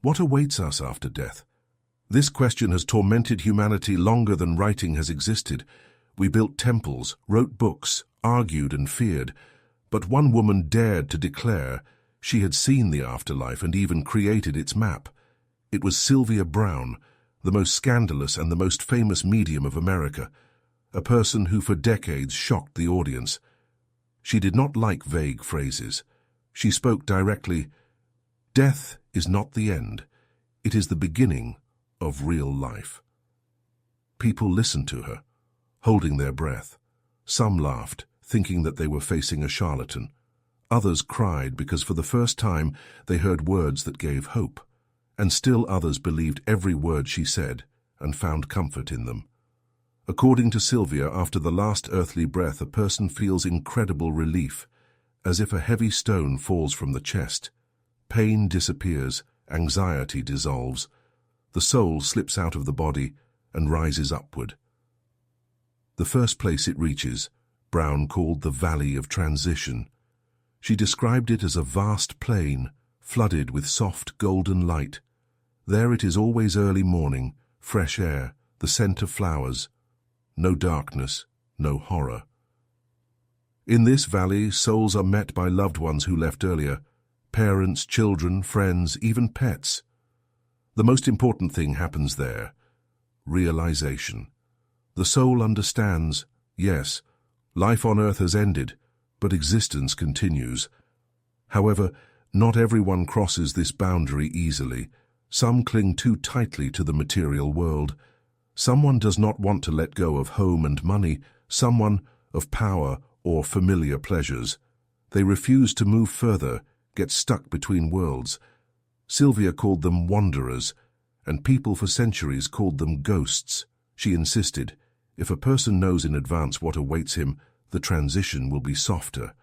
What awaits us after death? This question has tormented humanity longer than writing has existed. We built temples, wrote books, argued and feared, but one woman dared to declare she had seen the afterlife and even created its map. It was Sylvia Browne, the most scandalous and the most famous medium of America, a person who for decades shocked the audience. She did not like vague phrases. She spoke directly. Death is not the end. It is the beginning of real life. People listened to her, holding their breath. Some laughed, thinking that they were facing a charlatan. Others cried because for the first time they heard words that gave hope. And still others believed every word she said and found comfort in them. According to Sylvia, after the last earthly breath, a person feels incredible relief, as if a heavy stone falls from the chest. Pain disappears, anxiety dissolves. The soul slips out of the body and rises upward. The first place it reaches, Browne called the Valley of Transition. She described it as a vast plain, flooded with soft golden light. There it is always early morning, fresh air, the scent of flowers. No darkness, no horror. In this valley, souls are met by loved ones who left earlier, parents, children, friends, even pets. The most important thing happens there: realization. The soul understands, yes, life on earth has ended, but existence continues. However, not everyone crosses this boundary easily. Some cling too tightly to the material world. Someone does not want to let go of home and money, someone of power or familiar pleasures. They refuse to move further, get stuck between worlds. Sylvia called them wanderers, and people for centuries called them ghosts. She insisted, if a person knows in advance what awaits him, the transition will be softer.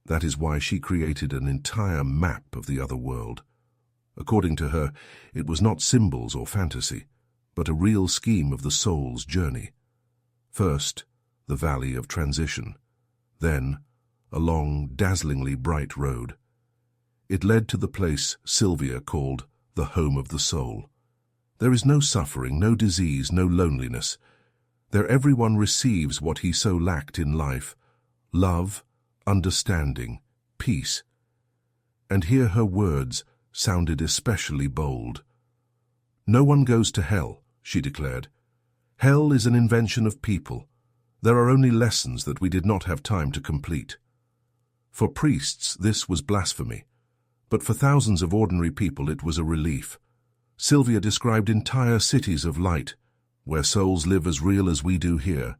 That is why she created an entire map of the other world. According to her, it was not symbols or fantasy, but a real scheme of the soul's journey. First, the Valley of Transition. Then, a long, dazzlingly bright road. It led to the place Sylvia called the home of the soul. There is no suffering, no disease, no loneliness. There everyone receives what he so lacked in life: love, understanding, peace. And here her words sounded especially bold. No one goes to hell, she declared. Hell is an invention of people. There are only lessons that we did not have time to complete. For priests, this was blasphemy, but for thousands of ordinary people it was a relief. Sylvia described entire cities of light, where souls live as real as we do here.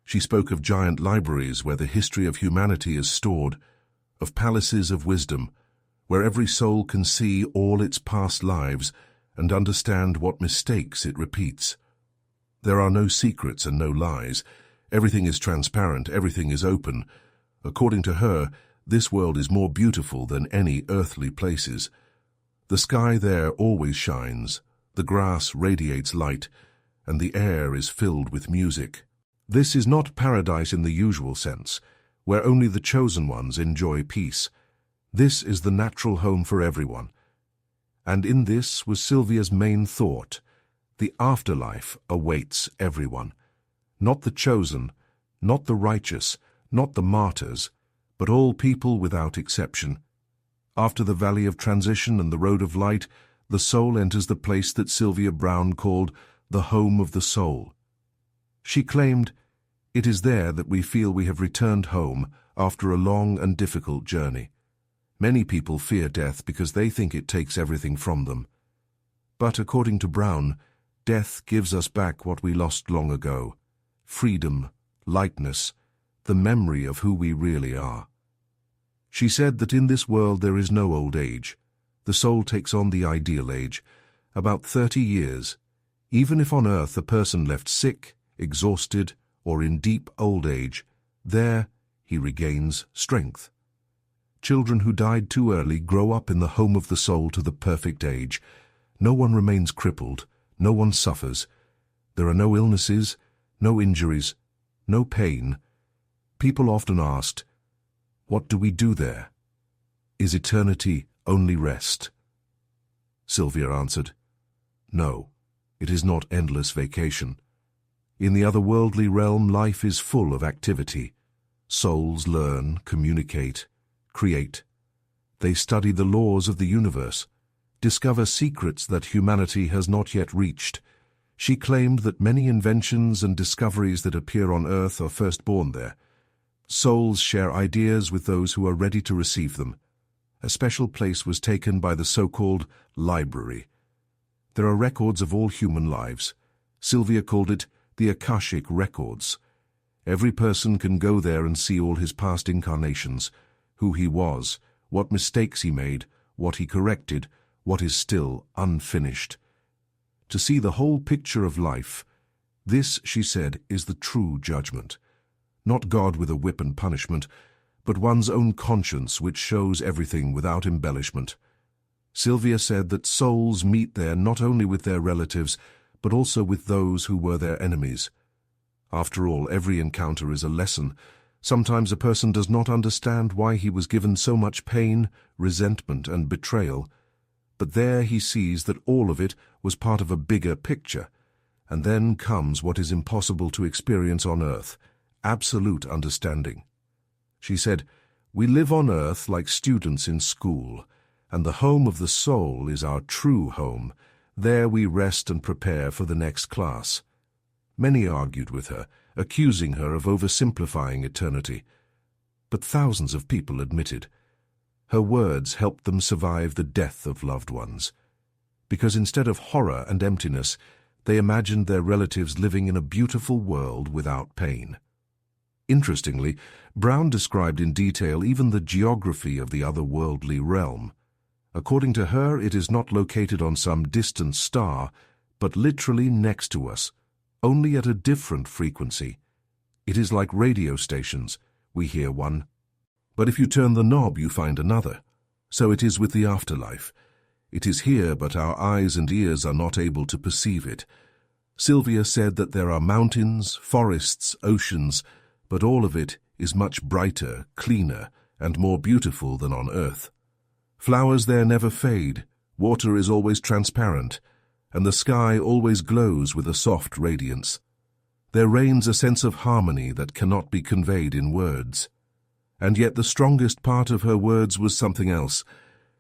She spoke of giant libraries where the history of humanity is stored, of palaces of wisdom, where every soul can see all its past lives and understand what mistakes it repeats. There are no secrets and no lies. Everything is transparent, everything is open. According to her, this world is more beautiful than any earthly places. The sky there always shines, the grass radiates light, and the air is filled with music. This is not paradise in the usual sense, where only the chosen ones enjoy peace. This is the natural home for everyone. And in this was Sylvia's main thought: the afterlife awaits everyone. Not the chosen, not the righteous, not the martyrs, but all people without exception. After the Valley of Transition and the Road of Light, the soul enters the place that Sylvia Browne called the home of the soul. She claimed, it is there that we feel we have returned home after a long and difficult journey. Many people fear death because they think it takes everything from them. But according to Browne, death gives us back what we lost long ago: freedom, lightness, the memory of who we really are. She said that in this world there is no old age. The soul takes on the ideal age, about 30 years. Even if on earth a person left sick, exhausted, or in deep old age, there he regains strength. Children who died too early grow up in the home of the soul to the perfect age. No one remains crippled, no one suffers. There are no illnesses, no injuries, no pain. People often asked, what do we do there? Is eternity only rest? Sylvia answered. No, it is not endless vacation. In the otherworldly realm, life is full of activity. Souls learn, communicate, create. They study the laws of the universe, discover secrets that humanity has not yet reached. She claimed that many inventions and discoveries that appear on Earth are first born there. Souls share ideas with those who are ready to receive them. A special place was taken by the so-called library. There are records of all human lives. Sylvia called it the Akashic Records. Every person can go there and see all his past incarnations, who he was, what mistakes he made, what he corrected, what is still unfinished. To see the whole picture of life, this, she said, is the true judgment. Not God with a whip and punishment, but one's own conscience which shows everything without embellishment. Sylvia said that souls meet there not only with their relatives, but also with those who were their enemies. After all, every encounter is a lesson. Sometimes a person does not understand why he was given so much pain, resentment, and betrayal. But there he sees that all of it was part of a bigger picture. And then comes what is impossible to experience on earth, absolute understanding. She said, "We live on earth like students in school, and the home of the soul is our true home. There we rest and prepare for the next class." Many argued with her, accusing her of oversimplifying eternity. But thousands of people admitted. Her words helped them survive the death of loved ones. Because instead of horror and emptiness, they imagined their relatives living in a beautiful world without pain. Interestingly, Browne described in detail even the geography of the otherworldly realm. According to her, it is not located on some distant star, but literally next to us, only at a different frequency. It is like radio stations. We hear one, but if you turn the knob, you find another. So it is with the afterlife. It is here, but our eyes and ears are not able to perceive it. Sylvia said that there are mountains, forests, oceans, but all of it is much brighter, cleaner, and more beautiful than on earth. Flowers there never fade, water is always transparent, and the sky always glows with a soft radiance. There reigns a sense of harmony that cannot be conveyed in words. And yet the strongest part of her words was something else.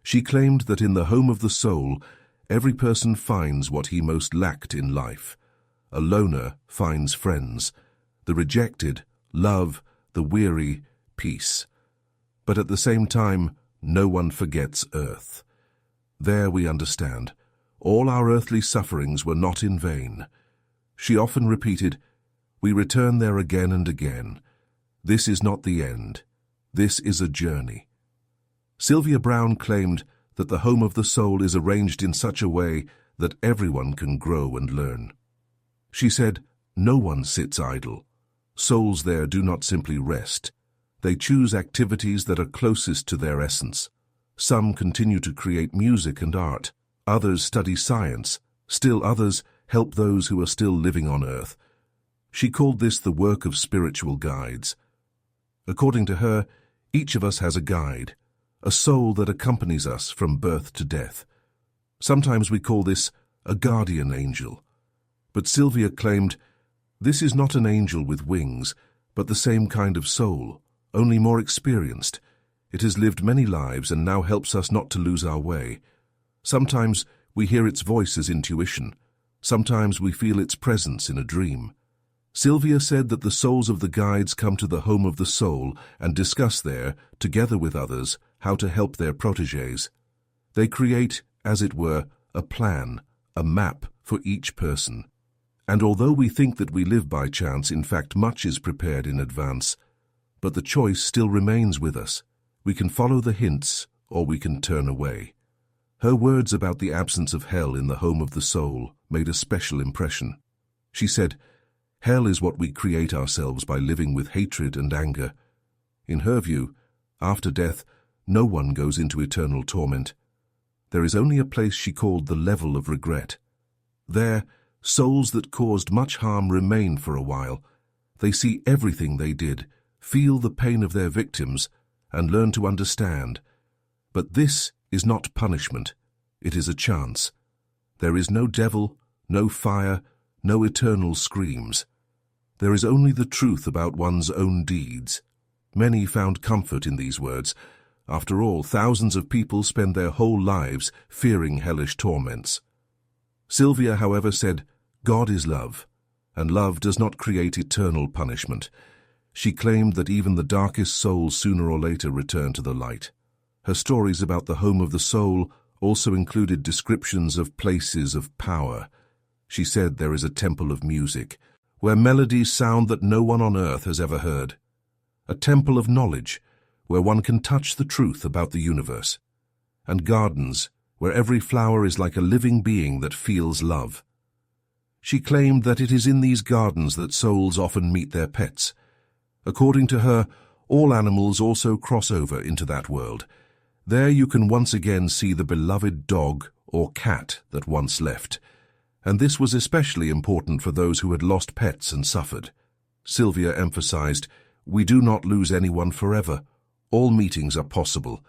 She claimed that in the home of the soul, every person finds what he most lacked in life. A loner finds friends, the rejected, love, the weary, peace. But at the same time, no one forgets earth. There we understand. All our earthly sufferings were not in vain. She often repeated, "We return there again and again. This is not the end. This is a journey." Sylvia Browne claimed that the home of the soul is arranged in such a way that everyone can grow and learn. She said, "No one sits idle. Souls there do not simply rest. They choose activities that are closest to their essence. Some continue to create music and art. Others study science. Still others help those who are still living on earth." She called this the work of spiritual guides. According to her, each of us has a guide, a soul that accompanies us from birth to death. Sometimes we call this a guardian angel. But Sylvia claimed, this is not an angel with wings, but the same kind of soul, only more experienced. It has lived many lives and now helps us not to lose our way. Sometimes we hear its voice as intuition. Sometimes we feel its presence in a dream. Sylvia said that the souls of the guides come to the home of the soul and discuss there, together with others, how to help their protégés. They create, as it were, a plan, a map for each person. And although we think that we live by chance, in fact much is prepared in advance. But the choice still remains with us. We can follow the hints, or we can turn away. Her words about the absence of hell in the home of the soul made a special impression. She said, "Hell is what we create ourselves by living with hatred and anger." In her view, after death, no one goes into eternal torment. There is only a place she called the level of regret. There, souls that caused much harm remain for a while. They see everything they did, feel the pain of their victims, and learn to understand. But this is not punishment. It is a chance. There is no devil, no fire, no eternal screams. There is only the truth about one's own deeds. Many found comfort in these words. After all, thousands of people spend their whole lives fearing hellish torments. Sylvia, however, said, God is love, and love does not create eternal punishment. She claimed that even the darkest souls sooner or later return to the light. Her stories about the home of the soul also included descriptions of places of power. She said there is a temple of music, where melodies sound that no one on earth has ever heard. A temple of knowledge, where one can touch the truth about the universe. And gardens, where every flower is like a living being that feels love. She claimed that it is in these gardens that souls often meet their pets. According to her, all animals also cross over into that world. There you can once again see the beloved dog or cat that once left. And this was especially important for those who had lost pets and suffered. Sylvia emphasized, we do not lose anyone forever. All meetings are possible.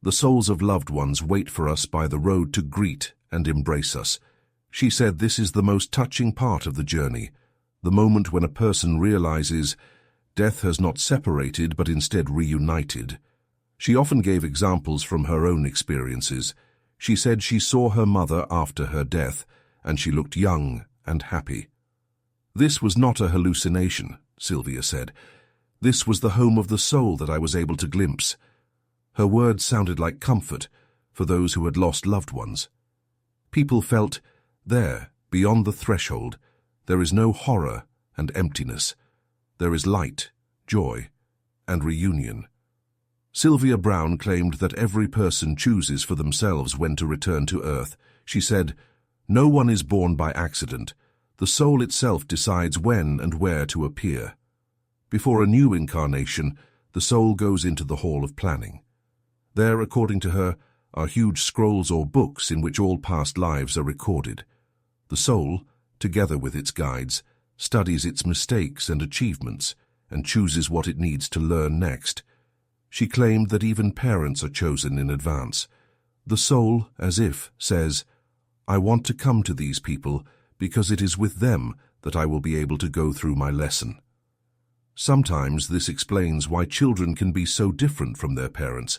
The souls of loved ones wait for us by the road to greet and embrace us. She said this is the most touching part of the journey, the moment when a person realizes death has not separated but instead reunited. She often gave examples from her own experiences. She said she saw her mother after her death, and she looked young and happy. This was not a hallucination, Sylvia said. This was the home of the soul that I was able to glimpse. Her words sounded like comfort for those who had lost loved ones. People felt, there, beyond the threshold, there is no horror and emptiness. There is light, joy, and reunion. Sylvia Browne claimed that every person chooses for themselves when to return to Earth. She said, no one is born by accident. The soul itself decides when and where to appear. Before a new incarnation, the soul goes into the hall of planning. There, according to her, are huge scrolls or books in which all past lives are recorded. The soul, together with its guides, studies its mistakes and achievements and chooses what it needs to learn next. She claimed that even parents are chosen in advance. The soul, as if, says, I want to come to these people because it is with them that I will be able to go through my lesson. Sometimes this explains why children can be so different from their parents,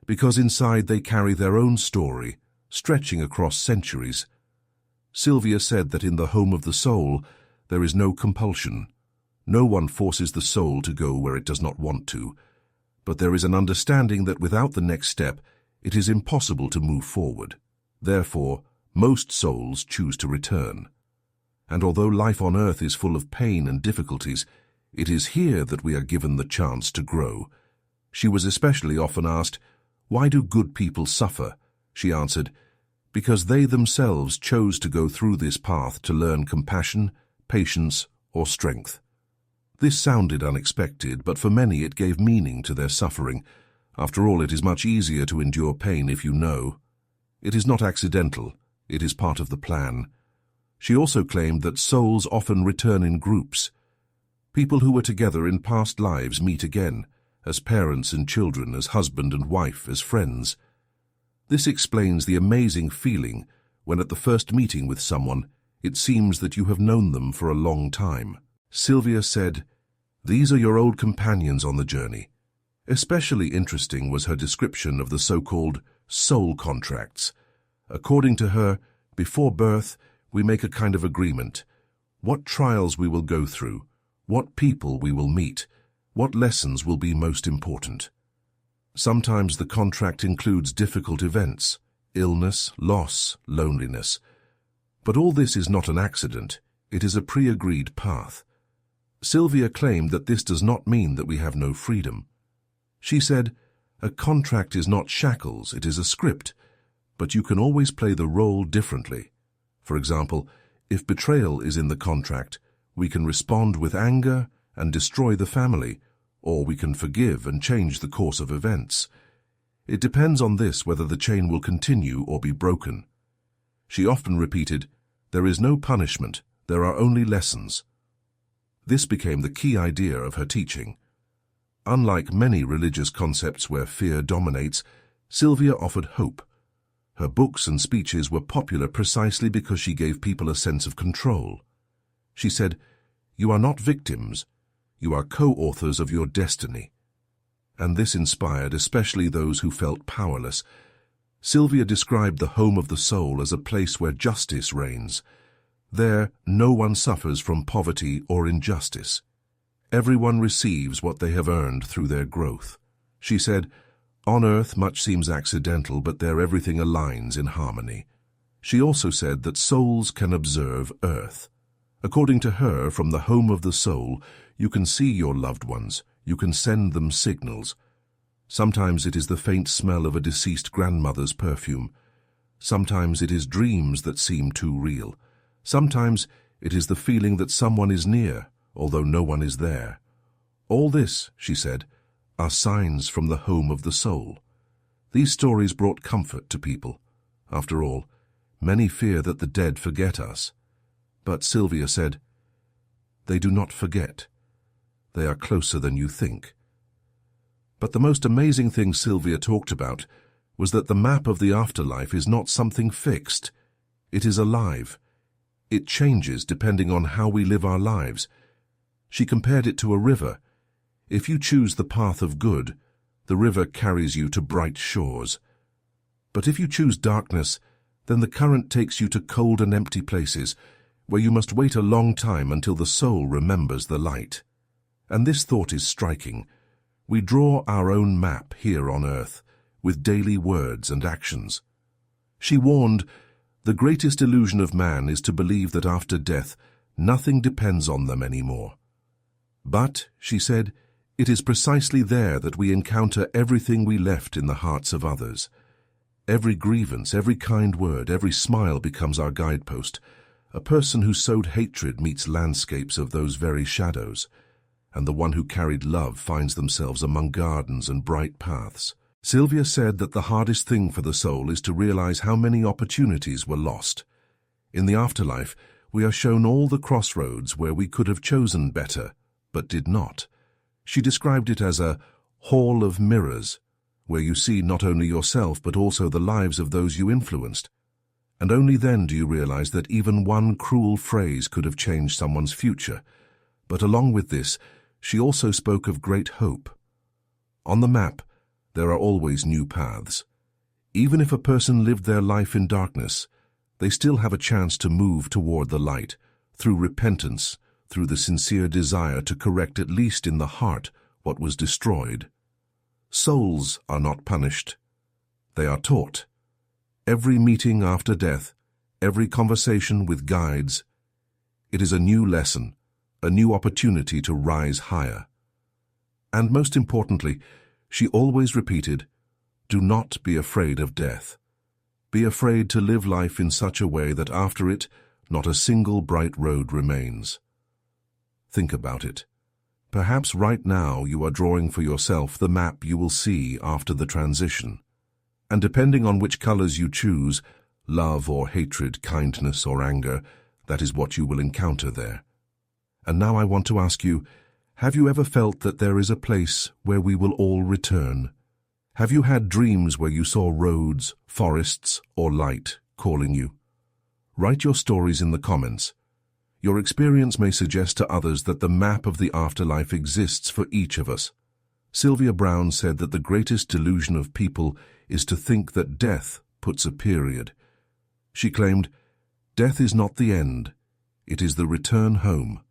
because inside they carry their own story, stretching across centuries. Sylvia said that in the home of the soul, there is no compulsion. No one forces the soul to go where it does not want to, but there is an understanding that without the next step, it is impossible to move forward. Therefore, most souls choose to return. And although life on earth is full of pain and difficulties, it is here that we are given the chance to grow. She was especially often asked, why do good people suffer? She answered, because they themselves chose to go through this path to learn compassion, patience, or strength. This sounded unexpected, but for many it gave meaning to their suffering. After all, it is much easier to endure pain if you know. It is not accidental, it is part of the plan. She also claimed that souls often return in groups. People who were together in past lives meet again, as parents and children, as husband and wife, as friends. This explains the amazing feeling when at the first meeting with someone, it seems that you have known them for a long time. Sylvia said, these are your old companions on the journey. Especially interesting was her description of the so-called soul contracts. According to her, before birth, we make a kind of agreement. What trials we will go through, what people we will meet, what lessons will be most important. Sometimes the contract includes difficult events, illness, loss, loneliness. But all this is not an accident, it is a pre-agreed path. Sylvia claimed that this does not mean that we have no freedom. She said, a contract is not shackles, it is a script, but you can always play the role differently. For example, if betrayal is in the contract, we can respond with anger and destroy the family, or we can forgive and change the course of events. It depends on this whether the chain will continue or be broken. She often repeated, there is no punishment, there are only lessons. This became the key idea of her teaching. Unlike many religious concepts where fear dominates, Sylvia offered hope. Her books and speeches were popular precisely because she gave people a sense of control. She said, "You are not victims, you are co-authors of your destiny." And this inspired especially those who felt powerless. Sylvia described the home of the soul as a place where justice reigns. There, no one suffers from poverty or injustice. Everyone receives what they have earned through their growth. She said, "On earth much seems accidental, but there everything aligns in harmony." She also said that souls can observe earth. According to her, from the home of the soul, you can see your loved ones, you can send them signals. Sometimes it is the faint smell of a deceased grandmother's perfume. Sometimes it is dreams that seem too real. Sometimes it is the feeling that someone is near, although no one is there. All this, she said, are signs from the home of the soul. These stories brought comfort to people. After all, many fear that the dead forget us. But Sylvia said, "They do not forget. They are closer than you think." But the most amazing thing Sylvia talked about was that the map of the afterlife is not something fixed. It is alive. It changes depending on how we live our lives. She compared it to a river. If you choose the path of good, the river carries you to bright shores. But if you choose darkness, then the current takes you to cold and empty places, where you must wait a long time until the soul remembers the light. And this thought is striking. We draw our own map here on earth, with daily words and actions. She warned, the greatest illusion of man is to believe that after death, nothing depends on them anymore. But, she said, it is precisely there that we encounter everything we left in the hearts of others. Every grievance, every kind word, every smile becomes our guidepost. A person who sowed hatred meets landscapes of those very shadows, and the one who carried love finds themselves among gardens and bright paths. Sylvia said that the hardest thing for the soul is to realize how many opportunities were lost. In the afterlife, we are shown all the crossroads where we could have chosen better, but did not. She described it as a hall of mirrors, where you see not only yourself but also the lives of those you influenced. And only then do you realize that even one cruel phrase could have changed someone's future. But along with this, she also spoke of great hope. On the map, there are always new paths. Even if a person lived their life in darkness, they still have a chance to move toward the light, through repentance, through the sincere desire to correct at least in the heart what was destroyed. Souls are not punished. They are taught. Every meeting after death, every conversation with guides, it is a new lesson, a new opportunity to rise higher. And most importantly, she always repeated, do not be afraid of death. Be afraid to live life in such a way that after it, not a single bright road remains. Think about it. Perhaps right now you are drawing for yourself the map you will see after the transition. And depending on which colors you choose, love or hatred, kindness or anger, that is what you will encounter there. And now I want to ask you, have you ever felt that there is a place where we will all return? Have you had dreams where you saw roads, forests, or light calling you? Write your stories in the comments. Your experience may suggest to others that the map of the afterlife exists for each of us. Sylvia Browne said that the greatest delusion of people is to think that death puts a period. She claimed, death is not the end, it is the return home.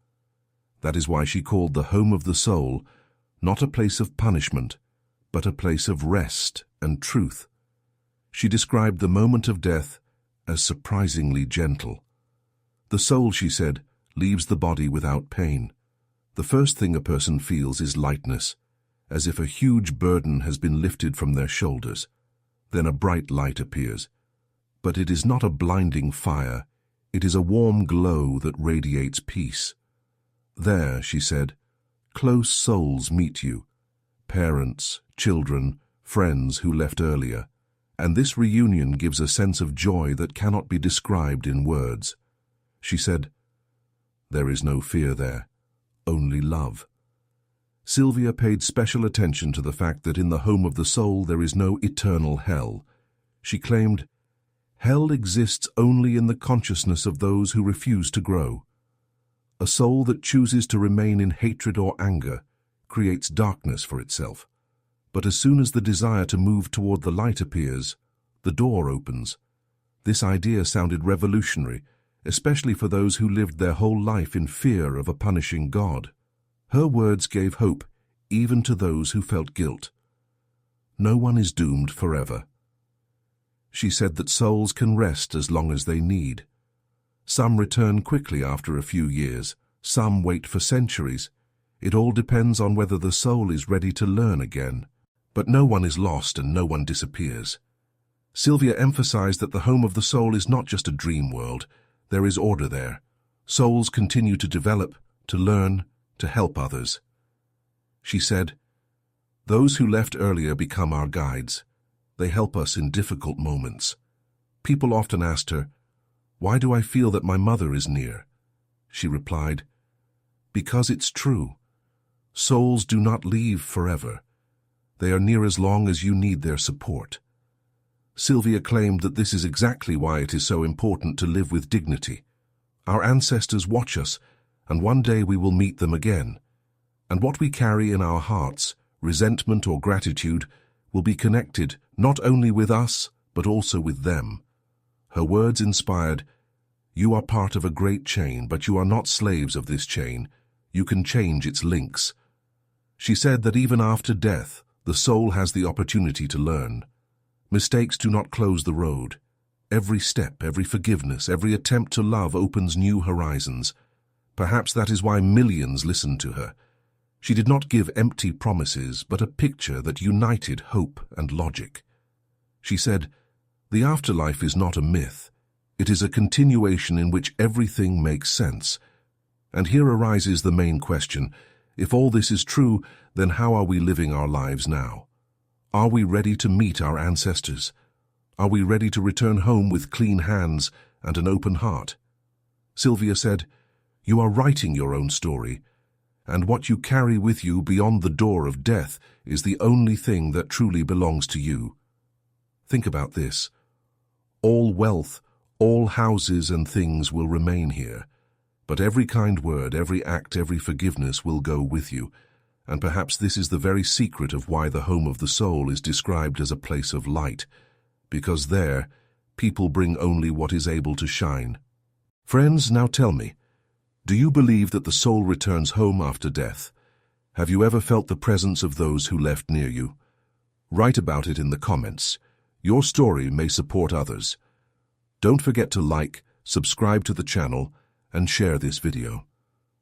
That is why she called the home of the soul not a place of punishment, but a place of rest and truth. She described the moment of death as surprisingly gentle. The soul, she said, leaves the body without pain. The first thing a person feels is lightness, as if a huge burden has been lifted from their shoulders. Then a bright light appears. But it is not a blinding fire, it is a warm glow that radiates peace. There, she said, close souls meet you, parents, children, friends who left earlier, and this reunion gives a sense of joy that cannot be described in words. She said, there is no fear there, only love. Sylvia paid special attention to the fact that in the home of the soul there is no eternal hell. She claimed, Hell exists only in the consciousness of those who refuse to grow. A soul that chooses to remain in hatred or anger creates darkness for itself. But as soon as the desire to move toward the light appears, the door opens. This idea sounded revolutionary, especially for those who lived their whole life in fear of a punishing God. Her words gave hope even to those who felt guilt. No one is doomed forever. She said that souls can rest as long as they need. Some return quickly after a few years, some wait for centuries. It all depends on whether the soul is ready to learn again. But no one is lost and no one disappears. Sylvia emphasized that the home of the soul is not just a dream world. There is order there. Souls continue to develop, to learn, to help others. She said, "Those who left earlier become our guides. They help us in difficult moments." People often asked her, "Why do I feel that my mother is near?" She replied, "Because it's true. Souls do not leave forever. They are near as long as you need their support." Sylvia claimed that this is exactly why it is so important to live with dignity. Our ancestors watch us, and one day we will meet them again. And what we carry in our hearts, resentment or gratitude, will be connected not only with us, but also with them. Her words inspired, "You are part of a great chain, but you are not slaves of this chain. You can change its links." She said that even after death, the soul has the opportunity to learn. Mistakes do not close the road. Every step, every forgiveness, every attempt to love opens new horizons. Perhaps that is why millions listened to her. She did not give empty promises, but a picture that united hope and logic. She said, "The afterlife is not a myth. It is a continuation in which everything makes sense." And here arises the main question. If all this is true, then how are we living our lives now? Are we ready to meet our ancestors? Are we ready to return home with clean hands and an open heart? Sylvia said, "You are writing your own story, and what you carry with you beyond the door of death is the only thing that truly belongs to you." Think about this. All wealth, all houses and things will remain here, but every kind word, every act, every forgiveness will go with you. And perhaps this is the very secret of why the home of the soul is described as a place of light, because there, people bring only what is able to shine. Friends, now tell me, do you believe that the soul returns home after death? Have you ever felt the presence of those who left near you? Write about it in the comments. Your story may support others. Don't forget to like, subscribe to the channel, and share this video.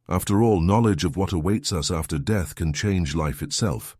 After all, knowledge of what awaits us after death can change life itself.